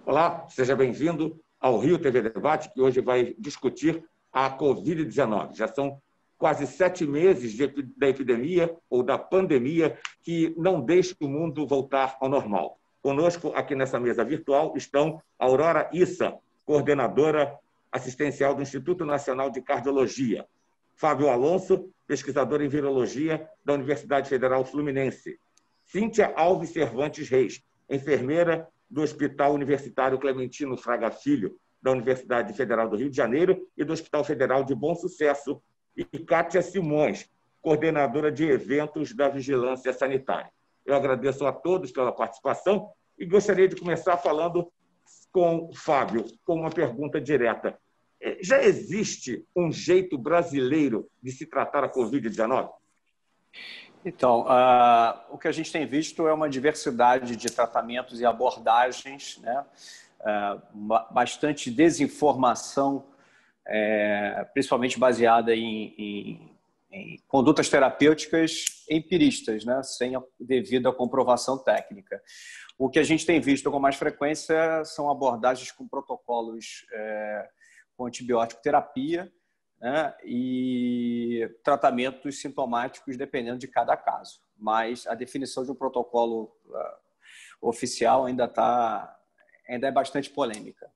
Olá, seja bem-vindo ao Rio TV Debate, que hoje vai discutir a Covid-19. Já são quase 7 meses da epidemia ou da pandemia que não deixa o mundo voltar ao normal. Conosco, aqui nessa mesa virtual, estão Aurora Issa, coordenadora assistencial do Instituto Nacional de Cardiologia, Fábio Alonso, pesquisador em virologia da Universidade Federal Fluminense, Cíntia Alves Cervantes Reis, enfermeira do Hospital Universitário Clementino Fraga Filho, da Universidade Federal do Rio de Janeiro e do Hospital Federal de Bom Sucesso, e Kátia Simões, coordenadora de eventos da Vigilância Sanitária. Eu agradeço a todos pela participação e gostaria de começar falando com o Fábio, com uma pergunta direta. Já existe um jeito brasileiro de se tratar a Covid-19? Então, o que a gente tem visto é uma diversidade de tratamentos e abordagens, né? Bastante desinformação, principalmente baseada em condutas terapêuticas empiristas, né? Sem a devida comprovação técnica. O que a gente tem visto com mais frequência são abordagens com protocolos com antibiótico terapia, né, e tratamentos sintomáticos dependendo de cada caso. Mas a definição de um protocolo oficial ainda é bastante polêmica.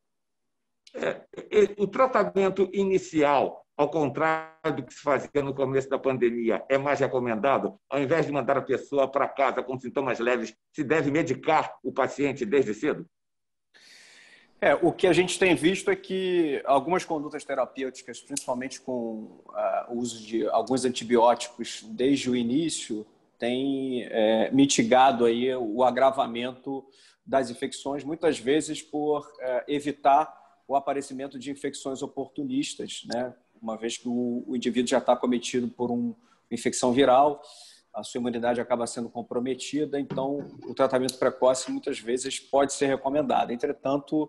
O tratamento inicial, ao contrário do que se fazia no começo da pandemia, é mais recomendado? Ao invés de mandar a pessoa para casa com sintomas leves, se deve medicar o paciente desde cedo? O que a gente tem visto é que algumas condutas terapêuticas, principalmente com o uso de alguns antibióticos desde o início, têm mitigado aí o agravamento das infecções, muitas vezes por evitar o aparecimento de infecções oportunistas, né? Uma vez que o indivíduo já está acometido por uma infecção viral, a sua imunidade acaba sendo comprometida, então o tratamento precoce muitas vezes pode ser recomendado. Entretanto,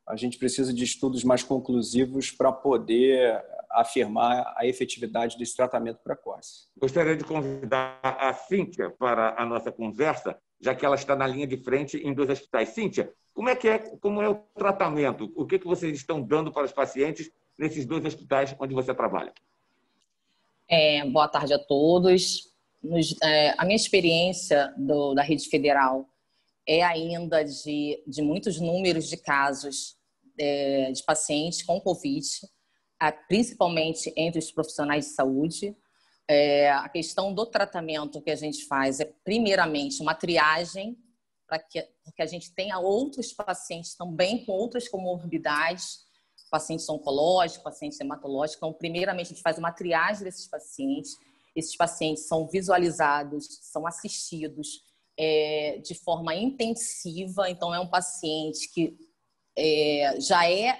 a gente precisa de estudos mais conclusivos para poder afirmar a efetividade desse tratamento precoce. Gostaria de convidar a Cíntia para a nossa conversa, já que ela está na linha de frente em 2 hospitais. Cíntia, como é o tratamento? O que vocês estão dando para os pacientes nesses 2 hospitais onde você trabalha? Boa tarde a todos. A minha experiência da rede federal é ainda de muitos números de casos de pacientes com Covid, principalmente entre os profissionais de saúde. A questão do tratamento que a gente faz é, primeiramente, uma triagem, porque a gente tenha outros pacientes também com outras comorbidades, pacientes oncológicos, pacientes hematológicos. Então, primeiramente, a gente faz uma triagem desses pacientes. Esses pacientes são visualizados, são assistidos de forma intensiva. Então, é um paciente que já é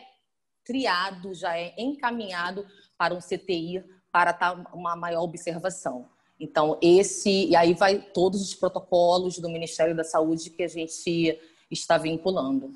triado, já é encaminhado para um CTI para estar uma maior observação. Então, e aí vai todos os protocolos do Ministério da Saúde que a gente está vinculando.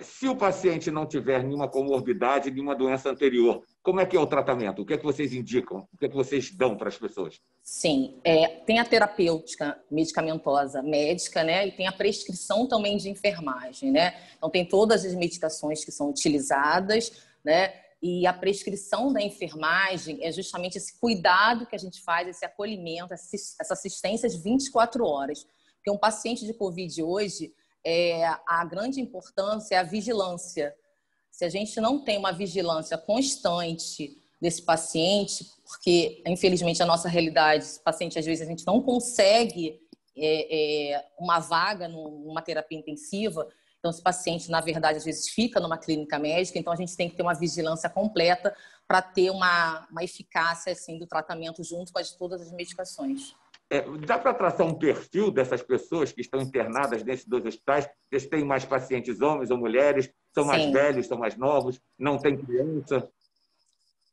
Se o paciente não tiver nenhuma comorbidade, nenhuma doença anterior, como é que é o tratamento? O que é que vocês indicam? O que é que vocês dão para as pessoas? Sim, tem a terapêutica medicamentosa médica, né? E tem a prescrição também de enfermagem, né? Então, tem todas as medicações que são utilizadas, né? E a prescrição da enfermagem é justamente esse cuidado que a gente faz, esse acolhimento, essa assistência de 24 horas. Porque um paciente de Covid hoje, a grande importância é a vigilância. Se a gente não tem uma vigilância constante desse paciente, porque, infelizmente, a nossa realidade, esse paciente, às vezes, a gente não consegue uma vaga numa terapia intensiva. Então, esse paciente, na verdade, às vezes fica numa clínica médica. Então, a gente tem que ter uma vigilância completa para ter uma eficácia assim, do tratamento junto com todas as medicações. Dá para traçar um perfil dessas pessoas que estão internadas nesses 2 hospitais? Eles têm mais pacientes homens ou mulheres? São mais velhos, são mais novos? Não tem criança?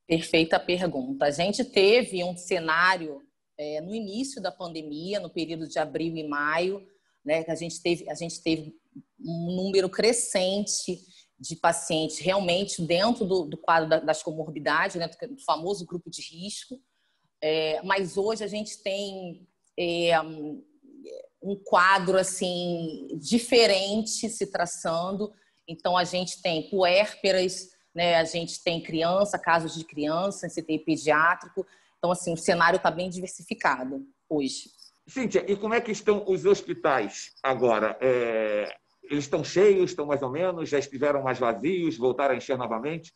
Perfeita pergunta. A gente teve um cenário no início da pandemia, no período de abril e maio, né, que a gente teve um número crescente de pacientes realmente dentro do quadro das comorbidades, né, do famoso grupo de risco. Mas hoje a gente tem um quadro assim diferente se traçando. Então, a gente tem puérperas, né? A gente tem criança, casos de criança, CTI pediátrico. Então, assim, o cenário está bem diversificado hoje. Cíntia, e como é que estão os hospitais agora? Eles estão cheios, estão mais ou menos? Já estiveram mais vazios? Voltaram a encher novamente?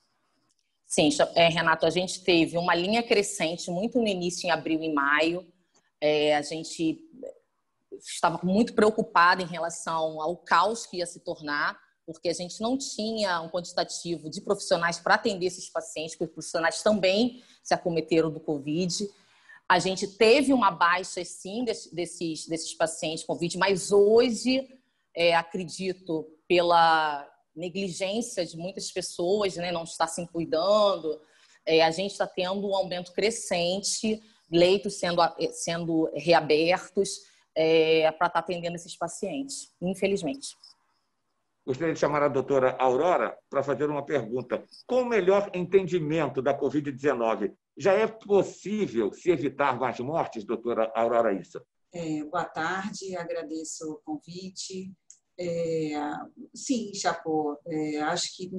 Sim, Renato, a gente teve uma linha crescente muito no início, em abril e maio. A gente estava muito preocupada em relação ao caos que ia se tornar, porque a gente não tinha um quantitativo de profissionais para atender esses pacientes, porque os profissionais também se acometeram do Covid. A gente teve uma baixa, sim, desses pacientes Covid, mas hoje, acredito, pela negligência de muitas pessoas, né, não estar se cuidando, a gente está tendo um aumento crescente, leitos sendo reabertos para estar atendendo esses pacientes, infelizmente. Gostaria de chamar a doutora Aurora para fazer uma pergunta. Com o melhor entendimento da Covid-19, já é possível se evitar mais mortes, doutora Aurora Issa? Boa tarde, agradeço o convite. Sim, Chapô, acho que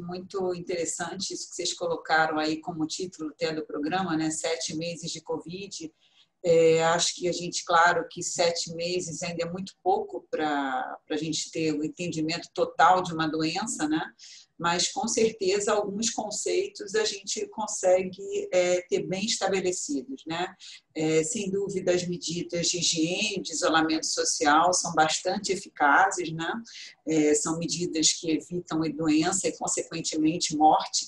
muito interessante isso que vocês colocaram aí como título até do programa, né? 7 meses de Covid. Acho que claro que 7 meses ainda é muito pouco para a gente ter o entendimento total de uma doença, né? Mas com certeza alguns conceitos a gente consegue ter bem estabelecidos, né? Sem dúvida, as medidas de higiene, de isolamento social são bastante eficazes, né? São medidas que evitam a doença e, consequentemente, morte.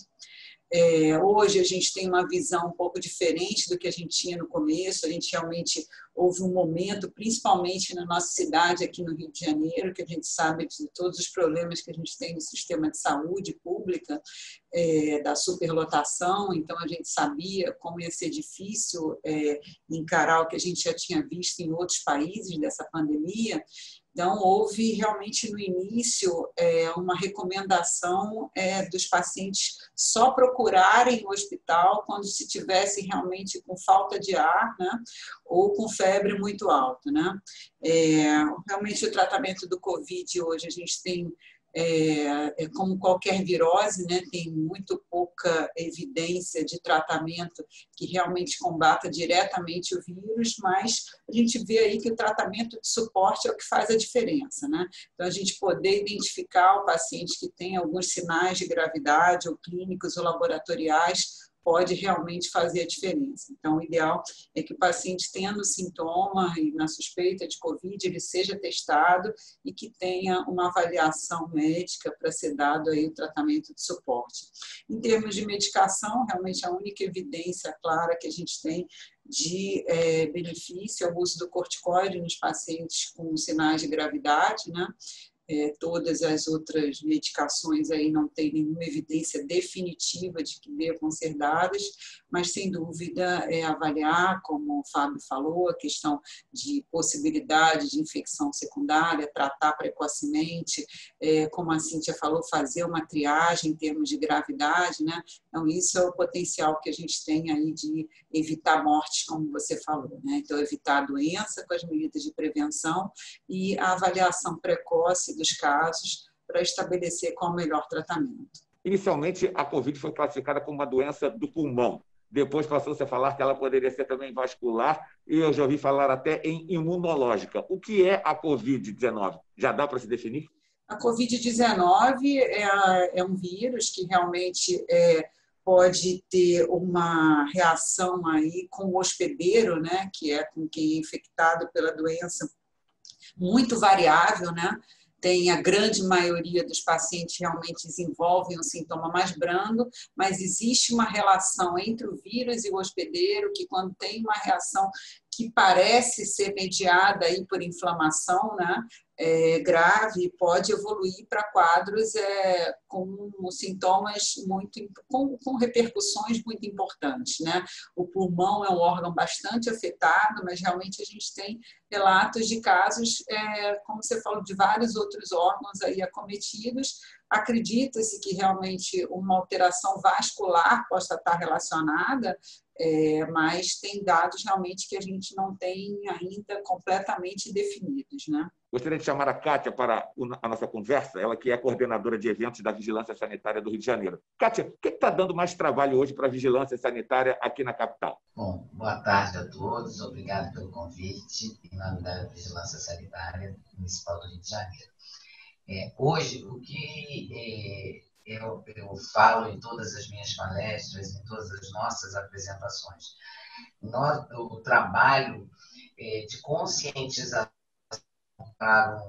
Hoje a gente tem uma visão um pouco diferente do que a gente tinha no começo. A gente realmente houve um momento, principalmente na nossa cidade, aqui no Rio de Janeiro, que a gente sabe de todos os problemas que a gente tem no sistema de saúde pública, da superlotação. Então, a gente sabia como ia ser difícil encarar o que a gente já tinha visto em outros países dessa pandemia. Então, houve realmente no início uma recomendação dos pacientes só procurarem o hospital quando se tivesse realmente com falta de ar, né, ou com febre muito alta, né? Realmente o tratamento do Covid hoje a gente tem como qualquer virose, né, tem muito pouca evidência de tratamento que realmente combata diretamente o vírus, mas a gente vê aí que o tratamento de suporte é o que faz a diferença, né? Então, a gente poder identificar o paciente que tem alguns sinais de gravidade, ou clínicos ou laboratoriais, pode realmente fazer a diferença. Então, o ideal é que o paciente, tendo sintoma e na suspeita de Covid, ele seja testado e que tenha uma avaliação médica para ser dado aí o tratamento de suporte. Em termos de medicação, realmente a única evidência clara que a gente tem de benefício é o uso do corticoide nos pacientes com sinais de gravidade, né? Todas as outras medicações aí não têm nenhuma evidência definitiva de que devam ser dadas, mas sem dúvida avaliar, como o Fábio falou, a questão de possibilidade de infecção secundária, tratar precocemente, como a Cíntia falou, fazer uma triagem em termos de gravidade, né? Então, isso é o potencial que a gente tem aí de evitar mortes, como você falou, né? Então, evitar a doença com as medidas de prevenção e a avaliação precoce dos casos para estabelecer qual o melhor tratamento. Inicialmente, a Covid foi classificada como uma doença do pulmão. Depois passou-se a falar que ela poderia ser também vascular e eu já ouvi falar até em imunológica. O que é a Covid-19? Já dá para se definir? A Covid-19 é um vírus que realmente pode ter uma reação aí com o hospedeiro, né, que é com quem é infectado pela doença, muito variável, né? Tem a grande maioria dos pacientes realmente desenvolvem um sintoma mais brando, mas existe uma relação entre o vírus e o hospedeiro, que quando tem uma reação que parece ser mediada aí por inflamação, né, grave, pode evoluir para quadros com sintomas com repercussões muito importantes, né? O pulmão é um órgão bastante afetado, mas realmente a gente tem relatos de casos, como você falou, de vários outros órgãos aí acometidos. Acredita-se que realmente uma alteração vascular possa estar relacionada mas tem dados realmente que a gente não tem ainda completamente definidos, né? Gostaria de chamar a Kátia para a nossa conversa, ela que é coordenadora de eventos da Vigilância Sanitária do Rio de Janeiro. Kátia, o que está dando mais trabalho hoje para a Vigilância Sanitária aqui na capital? Bom, boa tarde a todos, obrigado pelo convite, em nome da Vigilância Sanitária Municipal do Rio de Janeiro. Hoje, o que eu falo em todas as minhas palestras, em todas as nossas apresentações, o trabalho de conscientização para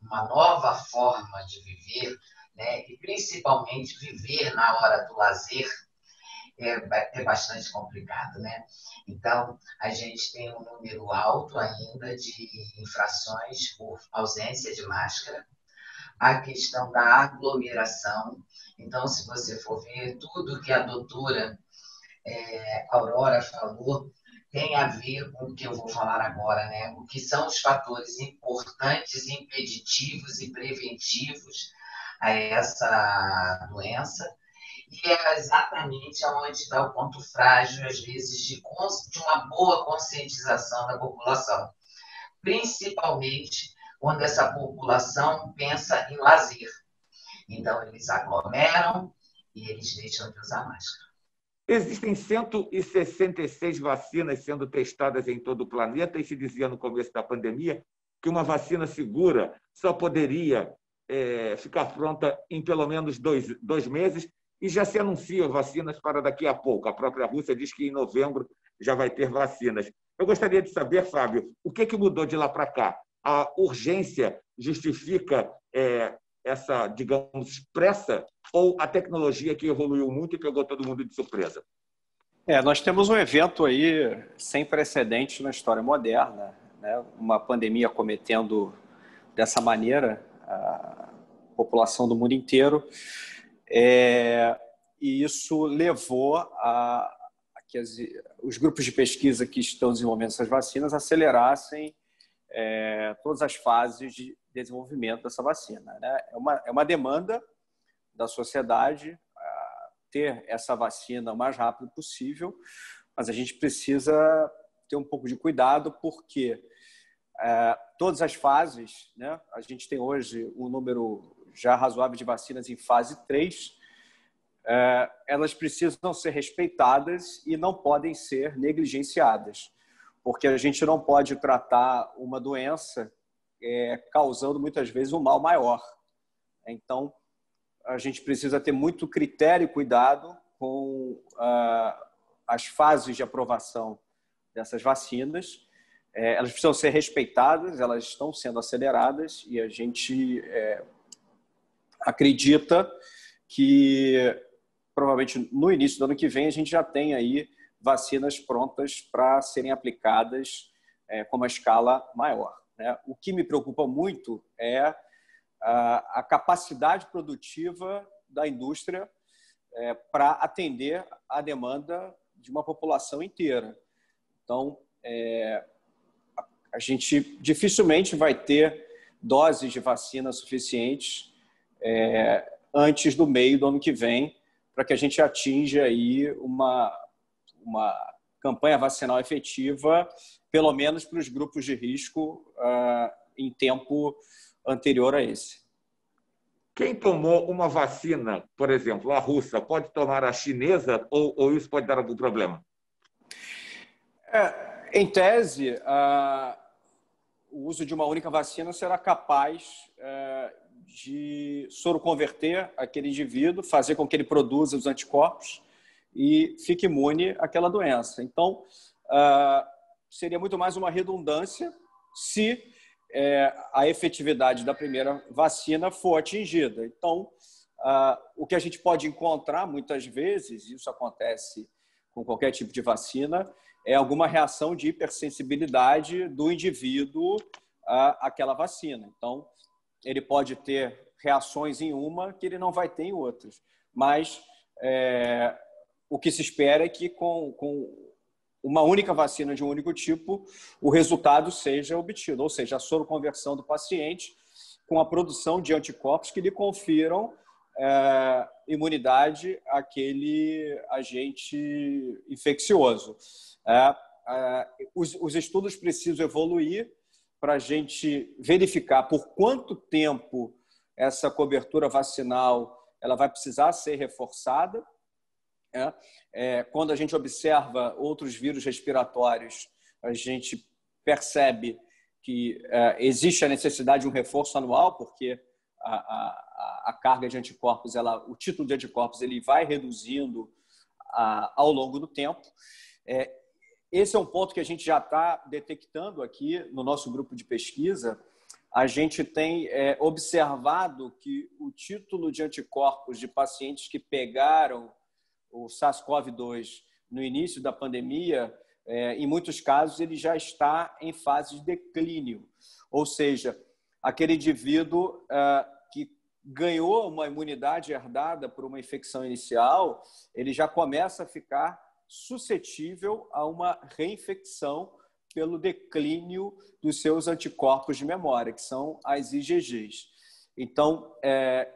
uma nova forma de viver, né, e principalmente viver na hora do lazer, é bastante complicado, né? Então, a gente tem um número alto ainda de infrações por ausência de máscara, a questão da aglomeração. Então, se você for ver tudo que a doutora Aurora falou, tem a ver com o que eu vou falar agora, né? O que são os fatores importantes, impeditivos e preventivos a essa doença. E é exatamente onde está o ponto frágil, às vezes, de uma boa conscientização da população. Principalmente quando essa população pensa em lazer. Então, eles aglomeram e eles deixam de usar máscara. Existem 166 vacinas sendo testadas em todo o planeta e se dizia no começo da pandemia que uma vacina segura só poderia ficar pronta em pelo menos dois meses e já se anuncia vacinas para daqui a pouco. A própria Rússia diz que em novembro já vai ter vacinas. Eu gostaria de saber, Fábio, o que mudou de lá para cá? A urgência justifica essa, digamos, pressa ou a tecnologia que evoluiu muito e pegou todo mundo de surpresa? Nós temos um evento aí sem precedentes na história moderna, né? Uma pandemia cometendo dessa maneira a população do mundo inteiro, e isso levou a que os grupos de pesquisa que estão desenvolvendo essas vacinas acelerassem todas as fases de desenvolvimento dessa vacina, né? É uma demanda da sociedade ter essa vacina o mais rápido possível, mas a gente precisa ter um pouco de cuidado porque todas as fases, né? A gente tem hoje um número já razoável de vacinas em fase 3, elas precisam ser respeitadas e não podem ser negligenciadas, porque a gente não pode tratar uma doença causando muitas vezes um mal maior. Então, a gente precisa ter muito critério e cuidado com as fases de aprovação dessas vacinas. Elas precisam ser respeitadas, elas estão sendo aceleradas e a gente acredita que provavelmente no início do ano que vem a gente já tem aí vacinas prontas para serem aplicadas com uma escala maior, né? O que me preocupa muito é a capacidade produtiva da indústria para atender a demanda de uma população inteira. Então, a gente dificilmente vai ter doses de vacina suficientes antes do meio do ano que vem para que a gente atinja aí uma campanha vacinal efetiva, pelo menos para os grupos de risco, em tempo anterior a esse. Quem tomou uma vacina, por exemplo, a russa, pode tomar a chinesa ou isso pode dar algum problema? Em tese, o uso de uma única vacina será capaz de soroconverter aquele indivíduo, fazer com que ele produza os anticorpos e fique imune àquela doença. Então, seria muito mais uma redundância se a efetividade da primeira vacina for atingida. Então, o que a gente pode encontrar muitas vezes, isso acontece com qualquer tipo de vacina, é alguma reação de hipersensibilidade do indivíduo àquela vacina. Então, ele pode ter reações em uma que ele não vai ter em outras. Mas o que se espera é que com uma única vacina de um único tipo, o resultado seja obtido, ou seja, a soroconversão do paciente com a produção de anticorpos que lhe confiram imunidade àquele agente infeccioso. Os estudos precisam evoluir para a gente verificar por quanto tempo essa cobertura vacinal ela vai precisar ser reforçada. Quando a gente observa outros vírus respiratórios, a gente percebe que existe a necessidade de um reforço anual, porque a carga de anticorpos, o título de anticorpos, ele vai reduzindo ao longo do tempo. Esse é um ponto que a gente já está detectando aqui no nosso grupo de pesquisa. A gente tem observado que o título de anticorpos de pacientes que pegaram o SARS-CoV-2 no início da pandemia, em muitos casos, ele já está em fase de declínio. Ou seja, aquele indivíduo que ganhou uma imunidade herdada por uma infecção inicial, ele já começa a ficar suscetível a uma reinfecção pelo declínio dos seus anticorpos de memória, que são as IgGs. Então,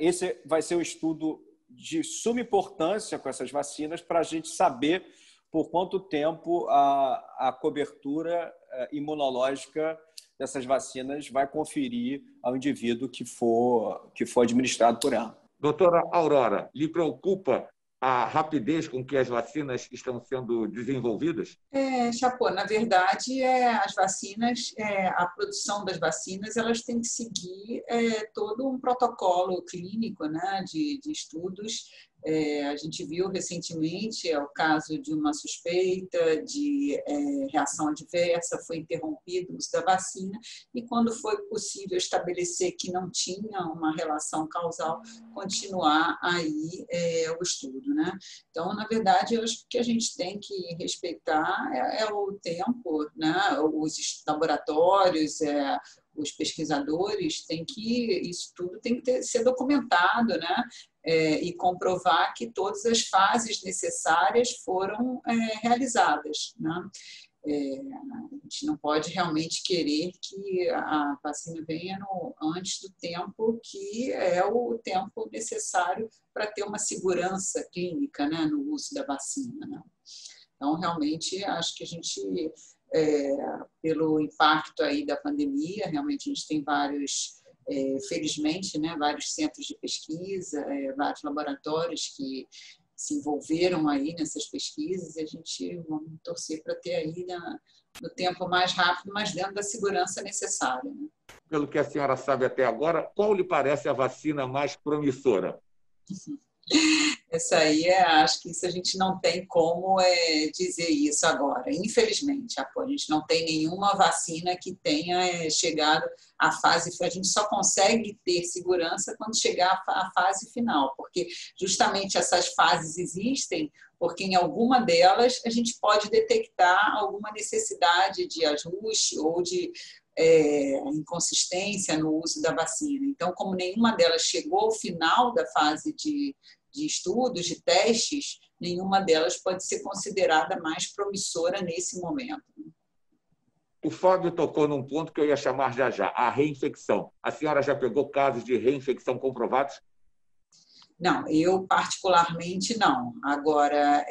esse vai ser um estudo de suma importância com essas vacinas para a gente saber por quanto tempo a cobertura imunológica dessas vacinas vai conferir ao indivíduo que for administrado por ela. Doutora Aurora, lhe preocupa a rapidez com que as vacinas estão sendo desenvolvidas? Chapô, na verdade, as vacinas, a produção das vacinas, elas têm que seguir todo um protocolo clínico, né, de estudos. A gente viu recentemente o caso de uma suspeita de reação adversa, foi interrompido o uso da vacina, e quando foi possível estabelecer que não tinha uma relação causal, continuar aí o estudo, né? Então, na verdade, eu acho que a gente tem que respeitar o tempo, né? Os laboratórios, os pesquisadores têm que, isso tudo tem que ser documentado, né? E comprovar que todas as fases necessárias foram realizadas, né? A gente não pode realmente querer que a vacina venha antes do tempo, que é o tempo necessário para ter uma segurança clínica, né, no uso da vacina, né? Então, realmente, acho que a gente, pelo impacto aí da pandemia, realmente a gente tem vários, felizmente, né, vários centros de pesquisa, vários laboratórios que se envolveram aí nessas pesquisas, e a gente vamos torcer para ter aí no tempo mais rápido, mas dentro da segurança necessária, né? Pelo que a senhora sabe até agora, qual lhe parece a vacina mais promissora? Essa aí, acho que isso a gente não tem como dizer isso agora. Infelizmente, a gente não tem nenhuma vacina que tenha chegado à fase... A gente só consegue ter segurança quando chegar à fase final, porque justamente essas fases existem porque em alguma delas a gente pode detectar alguma necessidade de ajuste ou de inconsistência no uso da vacina. Então, como nenhuma delas chegou ao final da fase de estudos, de testes, nenhuma delas pode ser considerada mais promissora nesse momento. O Fábio tocou num ponto que eu ia chamar já, a reinfecção. A senhora já pegou casos de reinfecção comprovados? Não, eu particularmente não. Agora,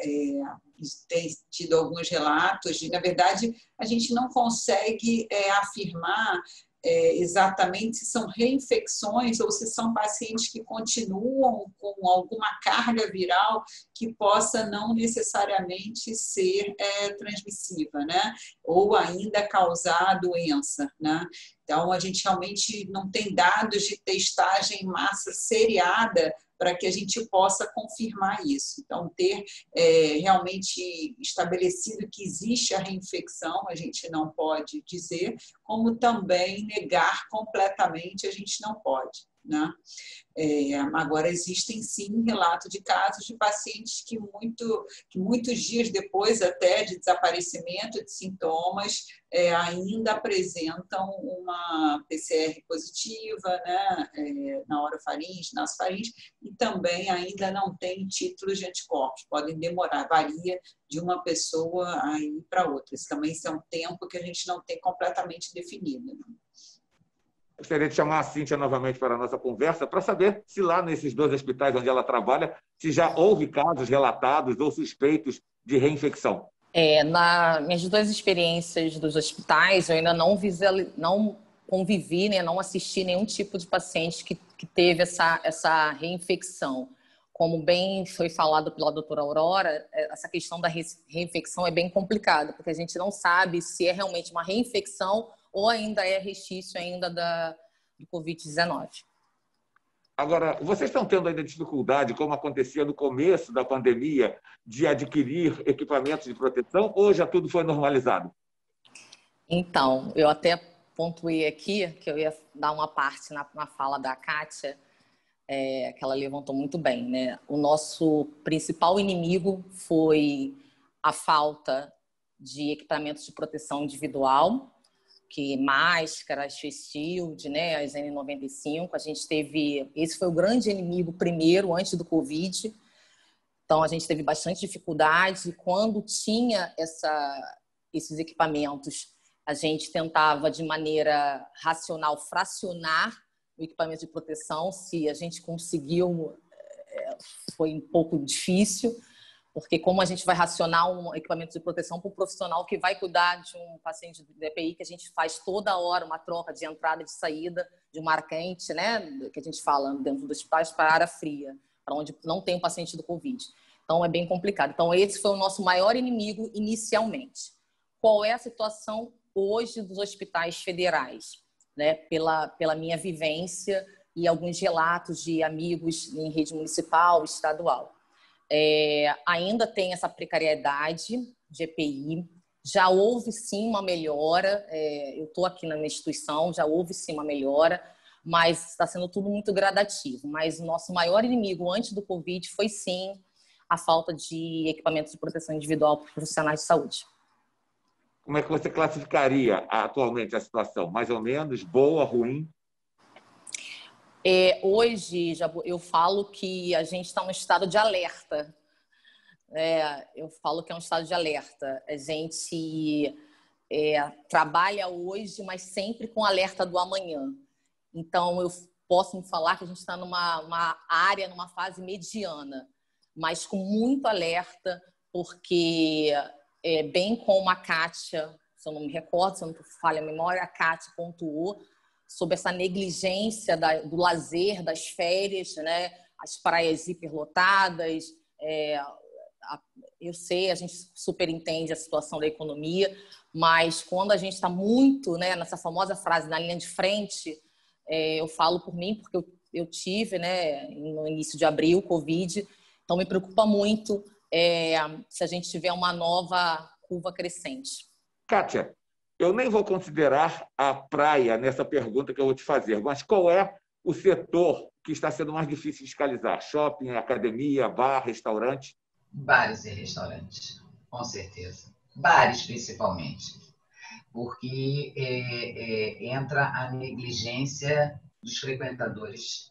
tem tido alguns relatos de, na verdade, a gente não consegue afirmar exatamente se são reinfecções ou se são pacientes que continuam com alguma carga viral que possa não necessariamente ser transmissiva, né? Ou ainda causar a doença, né? Então, a gente realmente não tem dados de testagem em massa seriada para que a gente possa confirmar isso. Então, ter realmente estabelecido que existe a reinfecção, a gente não pode dizer, como também negar completamente a gente não pode, né? Agora, existem sim relatos de casos de pacientes que muitos dias depois até de desaparecimento de sintomas ainda apresentam uma PCR positiva, né, na orofaringe, nasofaringe, e também ainda não tem títulos de anticorpos, podem demorar, varia de uma pessoa para outra. Isso também é um tempo que a gente não tem completamente definido, né? Gostaria de chamar a Cíntia novamente para a nossa conversa para saber se lá nesses 2 hospitais onde ela trabalha, se já houve casos relatados ou suspeitos de reinfecção. Nas minhas 2 experiências dos hospitais, eu ainda não convivi, né, não assisti nenhum tipo de paciente que teve essa reinfecção. Como bem foi falado pela doutora Aurora, essa questão da reinfecção é bem complicada, porque a gente não sabe se é realmente uma reinfecção ou ainda é resquício ainda do Covid-19. Agora, vocês estão tendo ainda dificuldade, como acontecia no começo da pandemia, de adquirir equipamentos de proteção ou já tudo foi normalizado? Então, eu até pontuei aqui que eu ia dar uma parte na fala da Kátia, que ela levantou muito bem, né? O nosso principal inimigo foi a falta de equipamentos de proteção individual, que máscaras, face shield, né, as N95, a gente teve, esse foi o grande inimigo primeiro, antes do Covid, então a gente teve bastante dificuldade, quando tinha esses equipamentos, a gente tentava de maneira racional fracionar o equipamento de proteção, se a gente conseguiu, foi um pouco difícil, porque como a gente vai racionar um equipamento de proteção para o profissional que vai cuidar de um paciente de EPI, que a gente faz toda hora uma troca de entrada e de saída de uma área quente, né, que a gente fala dentro dos hospitais, para a área fria, para onde não tem um paciente do Covid. Então, é bem complicado. Então, esse foi o nosso maior inimigo inicialmente. Qual é a situação hoje dos hospitais federais? Né, pela minha vivência e alguns relatos de amigos em rede municipal, estadual. Ainda tem essa precariedade de EPI, já houve sim uma melhora, eu estou aqui na minha instituição, já houve sim uma melhora, mas está sendo tudo muito gradativo. Mas o nosso maior inimigo antes do Covid foi sim a falta de equipamentos de proteção individual para profissionais de saúde. Como é que você classificaria atualmente a situação? Mais ou menos, boa, ruim? Hoje, eu falo que a gente está num estado de alerta. Eu falo que é um estado de alerta. A gente trabalha hoje, mas sempre com alerta do amanhã. Então, eu posso me falar que a gente está numa área, numa fase mediana, mas com muito alerta, porque, bem como a Kátia, se eu não me recordo, se eu não falho a memória, a Kátia pontuou sobre essa negligência do lazer, das férias, né? As praias hiperlotadas. Eu sei, a gente super entende a situação da economia, mas quando a gente está muito, né, nessa famosa frase, na linha de frente, eu falo por mim, porque eu tive, né, no início de abril, Covid, então me preocupa muito se a gente tiver uma nova curva crescente. Kátia, eu nem vou considerar a praia nessa pergunta que eu vou te fazer, mas qual é o setor que está sendo mais difícil de fiscalizar? Shopping, academia, bar, restaurante? Bares e restaurantes, com certeza. Bares, principalmente, porque entra a negligência dos frequentadores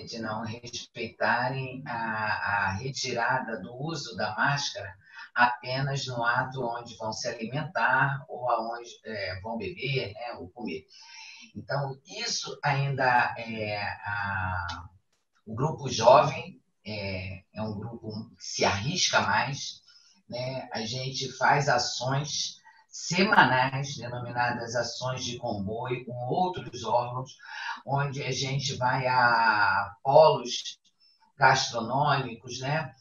de não respeitarem a retirada do uso da máscara apenas no ato onde vão se alimentar ou aonde vão beber, né, ou comer. Então, isso ainda o grupo jovem é um grupo que se arrisca mais, né? A gente faz ações semanais, denominadas ações de comboio, com outros órgãos, onde a gente vai a polos gastronômicos, né?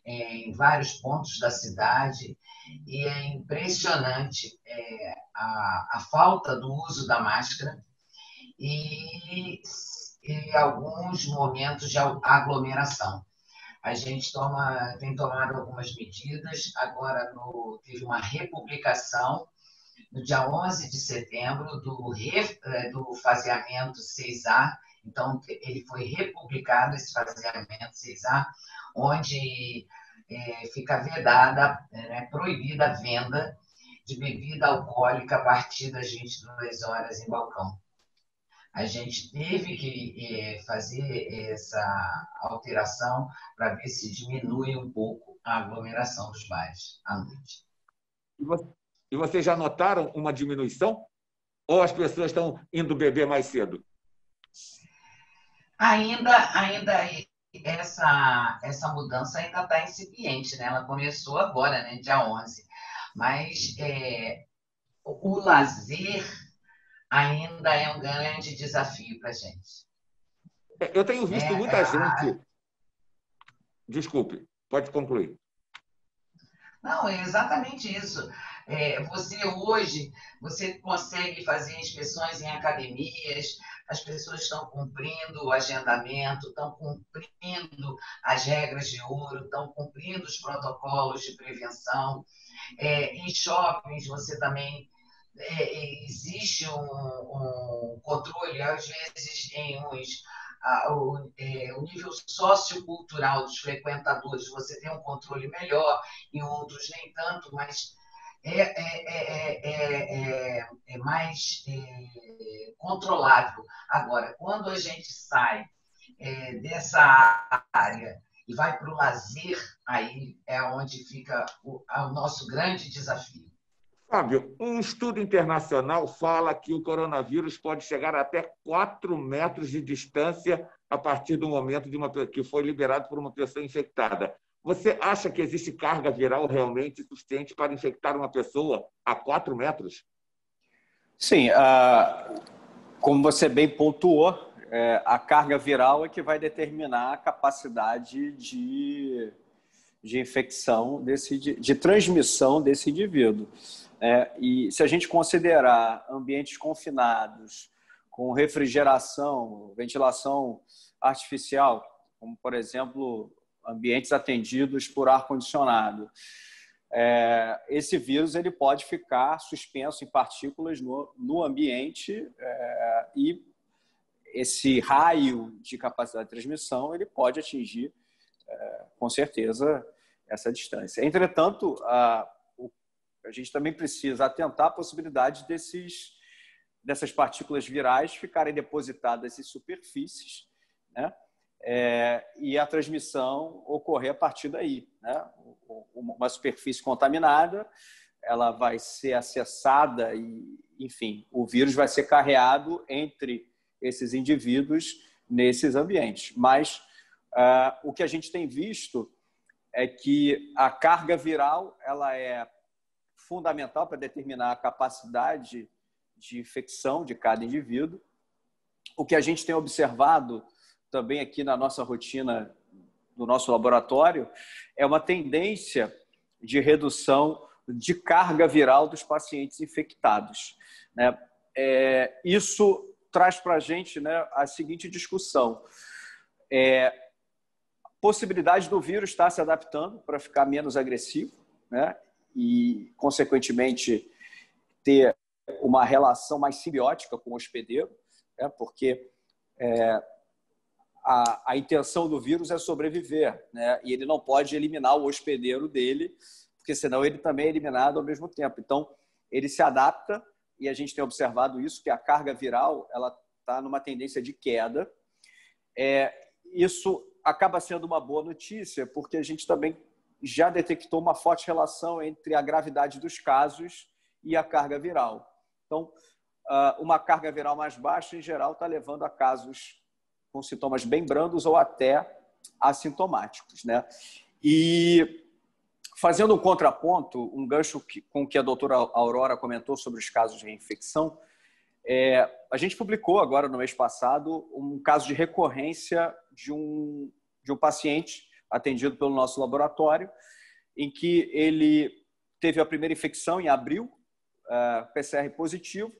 Em vários pontos da cidade, e é impressionante a falta do uso da máscara e alguns momentos de aglomeração. A gente tem tomado algumas medidas, agora teve uma republicação no dia 11 de setembro do faseamento 6A, então ele foi republicado, esse faseamento 6A, onde fica vedada, proibida a venda de bebida alcoólica a partir das 22 horas em balcão. A gente teve que fazer essa alteração para ver se diminui um pouco a aglomeração dos bares à noite. E vocês já notaram uma diminuição? Ou as pessoas estão indo beber mais cedo? Ainda essa mudança ainda está incipiente, né? Ela começou agora, né? Dia 11. Mas o lazer ainda é um grande desafio para a gente. Eu tenho visto muita gente... Desculpe, pode concluir. Não, é exatamente isso. Você consegue fazer inspeções em academias, as pessoas estão cumprindo o agendamento, estão cumprindo as regras de ouro, estão cumprindo os protocolos de prevenção. Em shoppings, você também existe um controle, às vezes, o nível sociocultural dos frequentadores, você tem um controle melhor, em outros nem tanto, mas é mais controlável. Agora, quando a gente sai dessa área e vai para o lazer, aí é onde fica o nosso grande desafio. Fábio, um estudo internacional fala que o coronavírus pode chegar até 4 metros de distância a partir do momento que foi liberado por uma pessoa infectada. Você acha que existe carga viral realmente suficiente para infectar uma pessoa a 4 metros? Sim, como você bem pontuou, a carga viral é que vai determinar a capacidade de infecção, de transmissão desse indivíduo. E se a gente considerar ambientes confinados, com refrigeração, ventilação artificial, como, por exemplo, ambientes atendidos por ar-condicionado, esse vírus ele pode ficar suspenso em partículas no ambiente e esse raio de capacidade de transmissão ele pode atingir, com certeza, essa distância. Entretanto, a gente também precisa atentar à possibilidade dessas partículas virais ficarem depositadas em superfícies, né? E a transmissão ocorrer a partir daí, né? Uma superfície contaminada, ela vai ser acessada e, enfim, o vírus vai ser carreado entre esses indivíduos nesses ambientes. Mas o que a gente tem visto é que a carga viral ela é fundamental para determinar a capacidade de infecção de cada indivíduo. O que a gente tem observado também aqui na nossa rotina, no nosso laboratório, é uma tendência de redução de carga viral dos pacientes infectados, né? Isso traz para a gente, né, a seguinte discussão. A possibilidade do vírus estar se adaptando para ficar menos agressivo, né? E, consequentemente, ter uma relação mais simbiótica com o hospedeiro, né? Porque a intenção do vírus é sobreviver, né? E ele não pode eliminar o hospedeiro dele, porque senão ele também é eliminado ao mesmo tempo. Então, ele se adapta e a gente tem observado isso, que a carga viral ela está numa tendência de queda. Isso acaba sendo uma boa notícia, porque a gente também já detectou uma forte relação entre a gravidade dos casos e a carga viral. Então, uma carga viral mais baixa, em geral, está levando a casos com sintomas bem brandos ou até assintomáticos, né? E fazendo um contraponto, um gancho com o que a doutora Aurora comentou sobre os casos de reinfecção, a gente publicou agora, no mês passado, um caso de recorrência de um paciente atendido pelo nosso laboratório, em que ele teve a primeira infecção em abril, PCR positivo,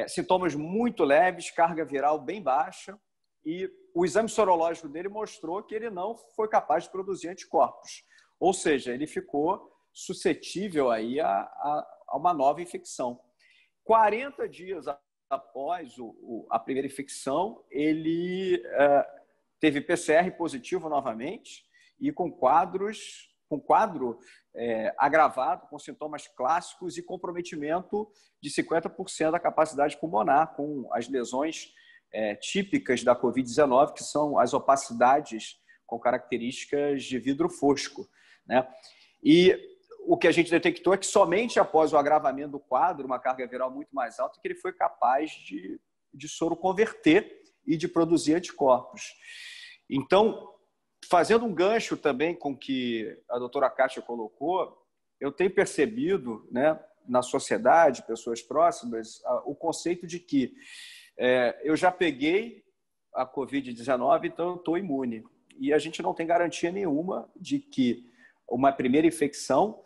sintomas muito leves, carga viral bem baixa, e o exame sorológico dele mostrou que ele não foi capaz de produzir anticorpos. Ou seja, ele ficou suscetível aí a uma nova infecção. 40 dias após a primeira infecção, ele teve PCR positivo novamente e com quadro agravado, com sintomas clássicos e comprometimento de 50% da capacidade pulmonar, com as lesões típicas da Covid-19, que são as opacidades com características de vidro fosco, né? E o que a gente detectou é que somente após o agravamento do quadro, uma carga viral muito mais alta, que ele foi capaz de soro converter e de produzir anticorpos. Então, fazendo um gancho também com o que a doutora Kátia colocou, eu tenho percebido, né, na sociedade, pessoas próximas, o conceito de que eu já peguei a Covid-19, então eu estou imune. E a gente não tem garantia nenhuma de que uma primeira infecção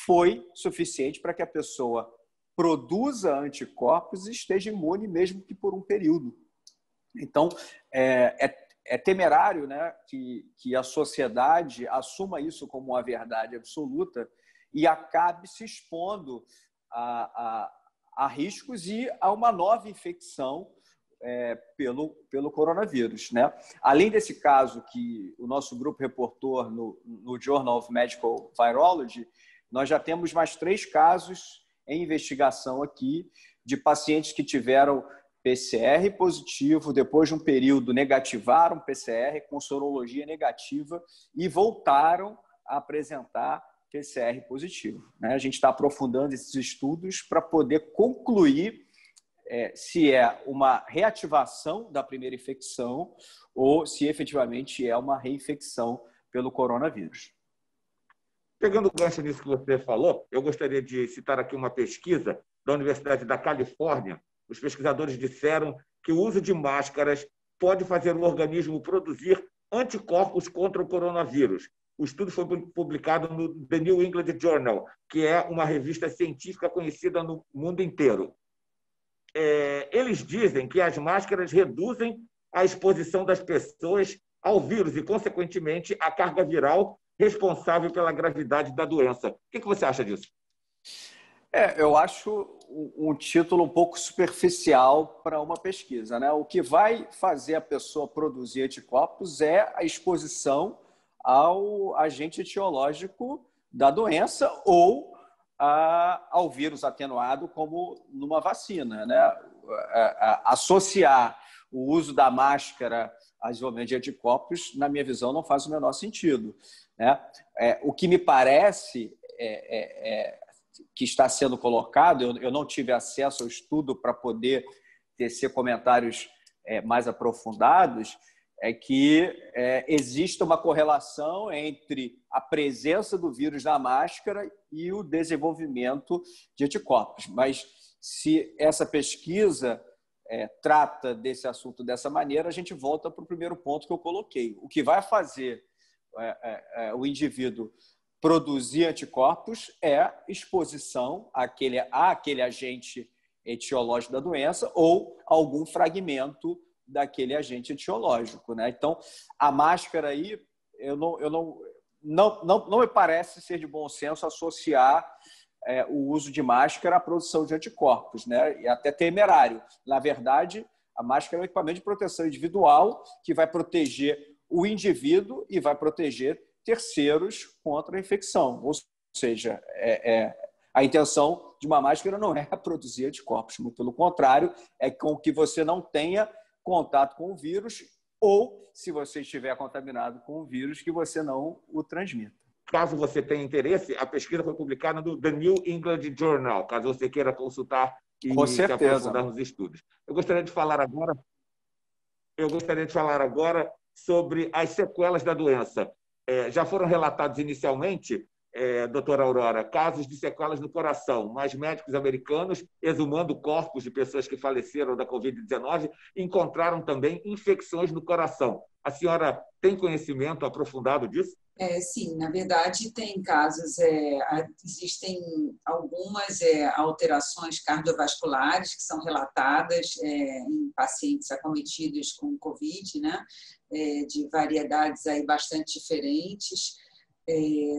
foi suficiente para que a pessoa produza anticorpos e esteja imune, mesmo que por um período. Então, é temerário, né, que a sociedade assuma isso como uma verdade absoluta e acabe se expondo a riscos e a uma nova infecção pelo coronavírus, né? Além desse caso que o nosso grupo reportou no Journal of Medical Virology, nós já temos mais 3 casos em investigação aqui de pacientes que tiveram PCR positivo, depois de um período negativaram PCR com sorologia negativa e voltaram a apresentar PCR positivo, né? A gente está aprofundando esses estudos para poder concluir se é uma reativação da primeira infecção ou se efetivamente é uma reinfecção pelo coronavírus. Pegando o gancho nisso que você falou, eu gostaria de citar aqui uma pesquisa da Universidade da Califórnia. Os pesquisadores disseram que o uso de máscaras pode fazer o organismo produzir anticorpos contra o coronavírus. O estudo foi publicado no The New England Journal, que é uma revista científica conhecida no mundo inteiro. Eles dizem que as máscaras reduzem a exposição das pessoas ao vírus e, consequentemente, a carga viral responsável pela gravidade da doença. O que você acha disso? Eu acho um título um pouco superficial para uma pesquisa, né? O que vai fazer a pessoa produzir anticorpos é a exposição ao agente etiológico da doença ou ao vírus atenuado, como numa vacina, né? Associar o uso da máscara a desenvolvimento de anticorpos, na minha visão, não faz o menor sentido, né? O que me parece que está sendo colocado, eu não tive acesso ao estudo para poder tecer comentários mais aprofundados, é que existe uma correlação entre a presença do vírus na máscara e o desenvolvimento de anticorpos. Mas se essa pesquisa trata desse assunto dessa maneira, a gente volta para o primeiro ponto que eu coloquei. O que vai fazer o indivíduo produzir anticorpos é exposição àquele agente etiológico da doença ou algum fragmento daquele agente etiológico, né? Então, a máscara aí, não me parece ser de bom senso associar o uso de máscara à produção de anticorpos, né? E até temerário. Na verdade, a máscara é um equipamento de proteção individual que vai proteger o indivíduo e vai proteger terceiros contra a infecção. Ou seja, a intenção de uma máscara não é produzir anticorpos, muito pelo contrário, é com que você não tenha contato com o vírus ou, se você estiver contaminado com o vírus, que você não o transmita. Caso você tenha interesse, a pesquisa foi publicada no The New England Journal, caso você queira consultar e se aprofundar nos estudos. Eu gostaria de falar agora sobre as sequelas da doença. Já foram relatados inicialmente, doutora Aurora, casos de sequelas no coração, mas médicos americanos, exumando corpos de pessoas que faleceram da Covid-19, encontraram também infecções no coração. A senhora tem conhecimento aprofundado disso? Sim, na verdade, tem casos, existem algumas alterações cardiovasculares que são relatadas em pacientes acometidos com Covid, né? De variedades aí bastante diferentes,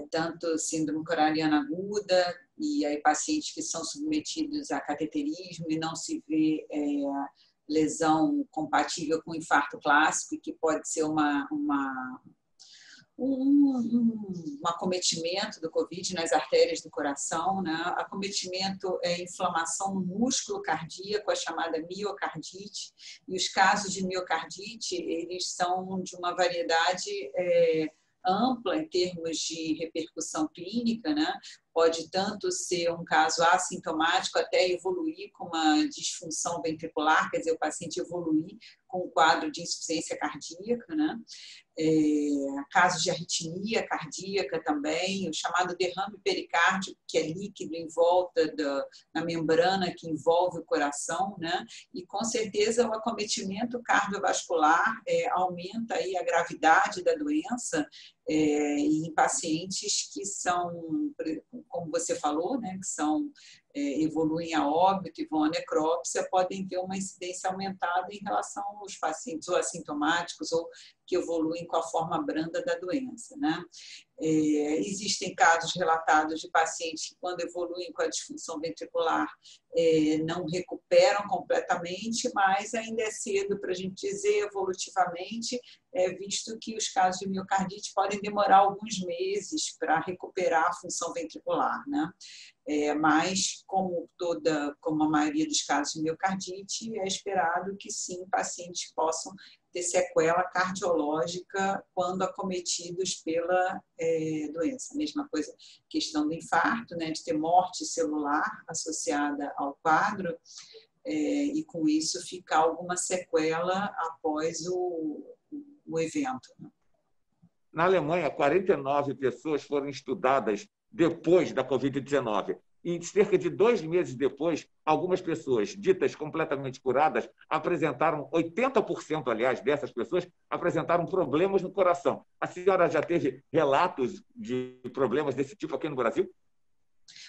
tanto síndrome coronariana aguda e aí pacientes que são submetidos a cateterismo e não se vê lesão compatível com infarto clássico, que pode ser um acometimento do Covid nas artérias do coração, né? Acometimento é inflamação no músculo cardíaco, a chamada miocardite, e os casos de miocardite, eles são de uma variedade ampla em termos de repercussão clínica, né? Pode tanto ser um caso assintomático até evoluir com uma disfunção ventricular, quer dizer, o paciente evoluir com um quadro de insuficiência cardíaca, né? Casos de arritmia cardíaca também, o chamado derrame pericárdico, que é líquido em volta na membrana que envolve o coração, né? E com certeza o acometimento cardiovascular aumenta aí a gravidade da doença, em pacientes que são, como você falou, né, que evoluem a óbito e vão à necrópsia, podem ter uma incidência aumentada em relação aos pacientes ou assintomáticos ou que evoluem com a forma branda da doença, né? Existem casos relatados de pacientes que, quando evoluem com a disfunção ventricular, não recuperam completamente, mas ainda é cedo para a gente dizer evolutivamente, visto que os casos de miocardite podem demorar alguns meses para recuperar a função ventricular, né? Mas, como a maioria dos casos de miocardite, é esperado que sim, pacientes possam ter sequela cardiológica quando acometidos pela doença. Mesma coisa, questão do infarto, né, de ter morte celular associada ao quadro, e com isso ficar alguma sequela após o evento. Na Alemanha, 49 pessoas foram estudadas depois da Covid-19. E cerca de 2 meses depois, algumas pessoas ditas completamente curadas apresentaram, 80%, aliás, dessas pessoas apresentaram problemas no coração. A senhora já teve relatos de problemas desse tipo aqui no Brasil?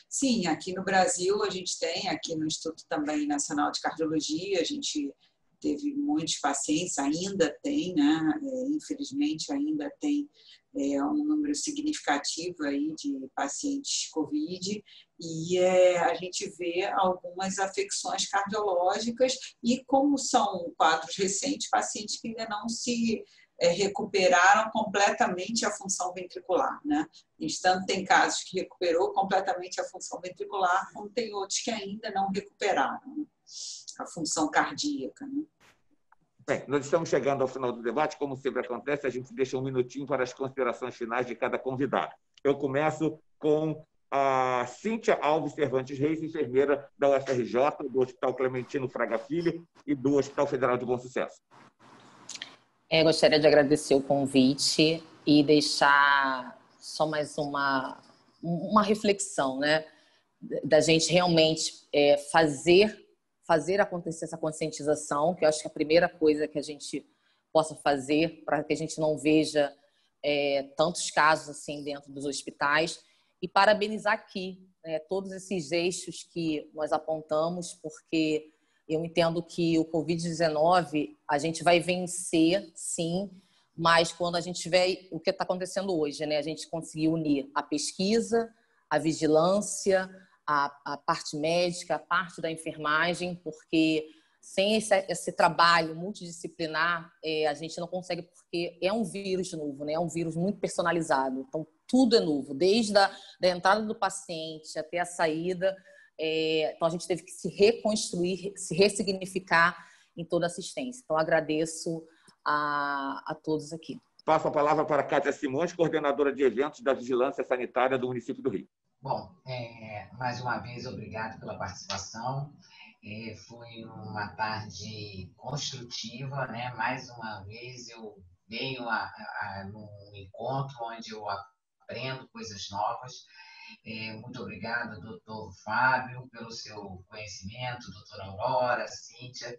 Sim, aqui no Brasil a gente tem, aqui no Instituto também Nacional de Cardiologia, a gente teve muitos pacientes, ainda tem, né? Infelizmente ainda tem um número significativo aí de pacientes COVID, e a gente vê algumas afecções cardiológicas e, como são quadros recentes, pacientes que ainda não se recuperaram completamente a função ventricular, né? Tanto tem casos que recuperou completamente a função ventricular, como tem outros que ainda não recuperaram, né, a função cardíaca, né? Bem, nós estamos chegando ao final do debate. Como sempre acontece, a gente deixa um minutinho para as considerações finais de cada convidado. Eu começo com a Cíntia Alves Cervantes Reis, enfermeira da UFRJ, do Hospital Clementino Fraga Filho e do Hospital Federal de Bom Sucesso. Gostaria de agradecer o convite e deixar só mais uma reflexão, né? Da gente realmente fazer acontecer essa conscientização, que eu acho que é a primeira coisa que a gente possa fazer para que a gente não veja tantos casos assim dentro dos hospitais, e parabenizar aqui todos esses eixos que nós apontamos, porque eu entendo que o Covid-19 a gente vai vencer, sim, mas quando a gente tiver o que está acontecendo hoje, né, a gente conseguir unir a pesquisa, a vigilância, a parte médica, a parte da enfermagem, porque sem esse trabalho multidisciplinar, a gente não consegue, porque é um vírus novo, né? É um vírus muito personalizado. Então, tudo é novo, desde a da entrada do paciente até a saída. Então, a gente teve que se reconstruir, se ressignificar em toda a assistência. Então, agradeço a todos aqui. Passo a palavra para a Kátia Simões, coordenadora de eventos da Vigilância Sanitária do município do Rio. Bom, mais uma vez, obrigado pela participação. Foi uma tarde construtiva, né? Mais uma vez eu venho num encontro onde eu aprendo coisas novas. Muito obrigado, doutor Fábio, pelo seu conhecimento, doutora Aurora, Cíntia.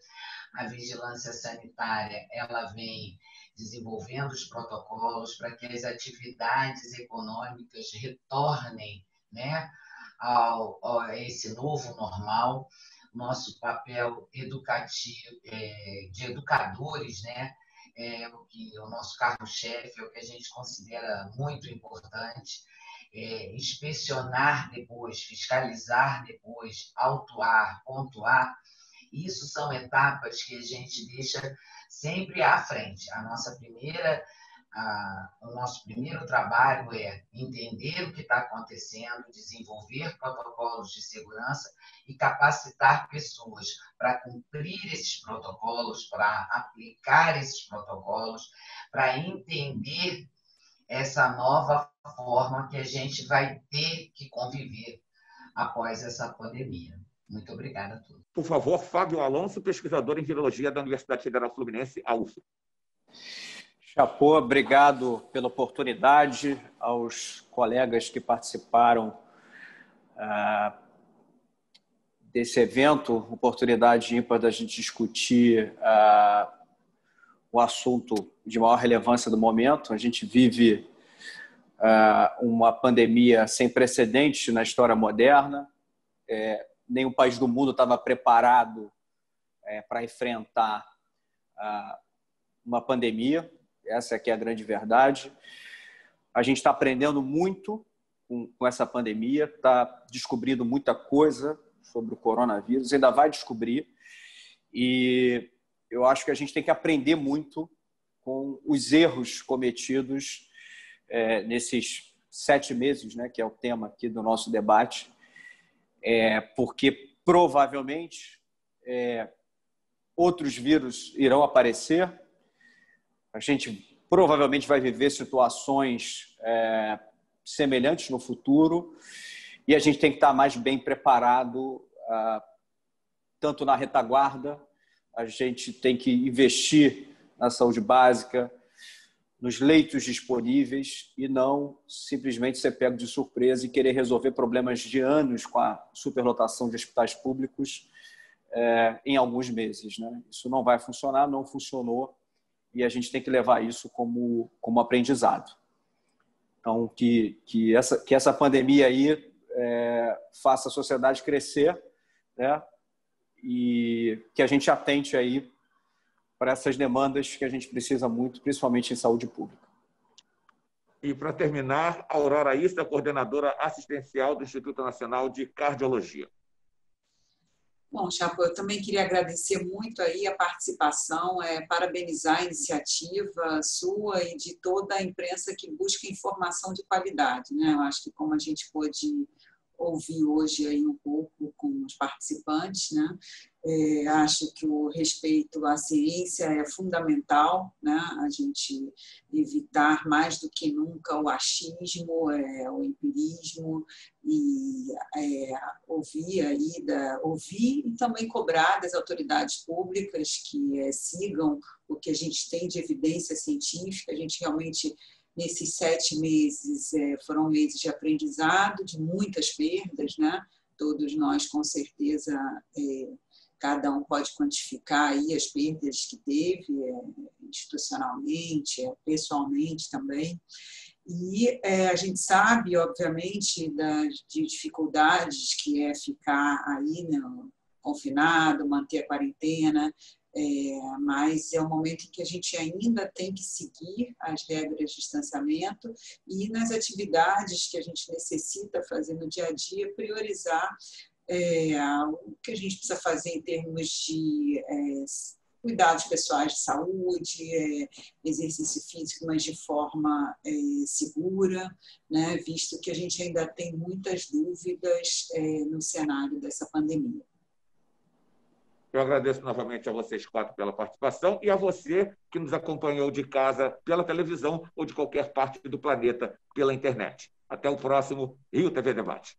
A vigilância sanitária, ela vem desenvolvendo os protocolos para que as atividades econômicas retornem, né, a esse novo normal. Nosso papel educativo, de educadores, né, o nosso carro-chefe é o que a gente considera muito importante. Inspecionar depois, fiscalizar depois, autuar, pontuar. Isso são etapas que a gente deixa sempre à frente. O nosso primeiro trabalho é entender o que está acontecendo, desenvolver protocolos de segurança e capacitar pessoas para cumprir esses protocolos, para aplicar esses protocolos, para entender essa nova forma que a gente vai ter que conviver após essa pandemia. Muito obrigada a todos. Por favor, Fábio Alonso, pesquisador em virologia da Universidade Federal Fluminense, a UF. Chapô, obrigado pela oportunidade, aos colegas que participaram desse evento, oportunidade ímpar da gente discutir o assunto de maior relevância do momento. A gente vive uma pandemia sem precedentes na história moderna. Nenhum país do mundo estava preparado para enfrentar uma pandemia. Essa aqui é a grande verdade. A gente está aprendendo muito com essa pandemia, está descobrindo muita coisa sobre o coronavírus, ainda vai descobrir. E eu acho que a gente tem que aprender muito com os erros cometidos nesses 7 meses, né, que é o tema aqui do nosso debate, porque provavelmente outros vírus irão aparecer. A gente provavelmente vai viver situações semelhantes no futuro e a gente tem que estar mais bem preparado, tanto na retaguarda. A gente tem que investir na saúde básica, nos leitos disponíveis e não simplesmente ser pego de surpresa e querer resolver problemas de anos com a superlotação de hospitais públicos em alguns meses, né? Isso não vai funcionar, não funcionou e a gente tem que levar isso como aprendizado. Então, que essa pandemia aí faça a sociedade crescer, né? E que a gente atente aí para essas demandas que a gente precisa muito, principalmente em saúde pública. E, para terminar, a Aurora Issa, coordenadora assistencial do Instituto Nacional de Cardiologia. Bom, Chapô, eu também queria agradecer muito aí a participação, parabenizar a iniciativa sua e de toda a imprensa que busca informação de qualidade, né? Eu acho que como a gente pôde ouvir hoje aí um pouco com os participantes, né? Acho que o respeito à ciência é fundamental, né? A gente evitar mais do que nunca o achismo, o empirismo e ouvir e também cobrar das autoridades públicas que sigam o que a gente tem de evidência científica. A gente realmente nesses 7 meses foram meses de aprendizado, de muitas perdas, né? Todos nós, com certeza, cada um pode quantificar aí as perdas que teve, institucionalmente, pessoalmente também. E a gente sabe, obviamente, das dificuldades que é ficar aí, né, confinado, manter a quarentena, mas é um momento em que a gente ainda tem que seguir as regras de distanciamento e nas atividades que a gente necessita fazer no dia a dia, priorizar o que a gente precisa fazer em termos de cuidados pessoais de saúde, exercício físico, mas de forma segura, né, visto que a gente ainda tem muitas dúvidas no cenário dessa pandemia. Eu agradeço novamente a vocês 4 pela participação e a você que nos acompanhou de casa pela televisão ou de qualquer parte do planeta pela internet. Até o próximo Rio TV Debate.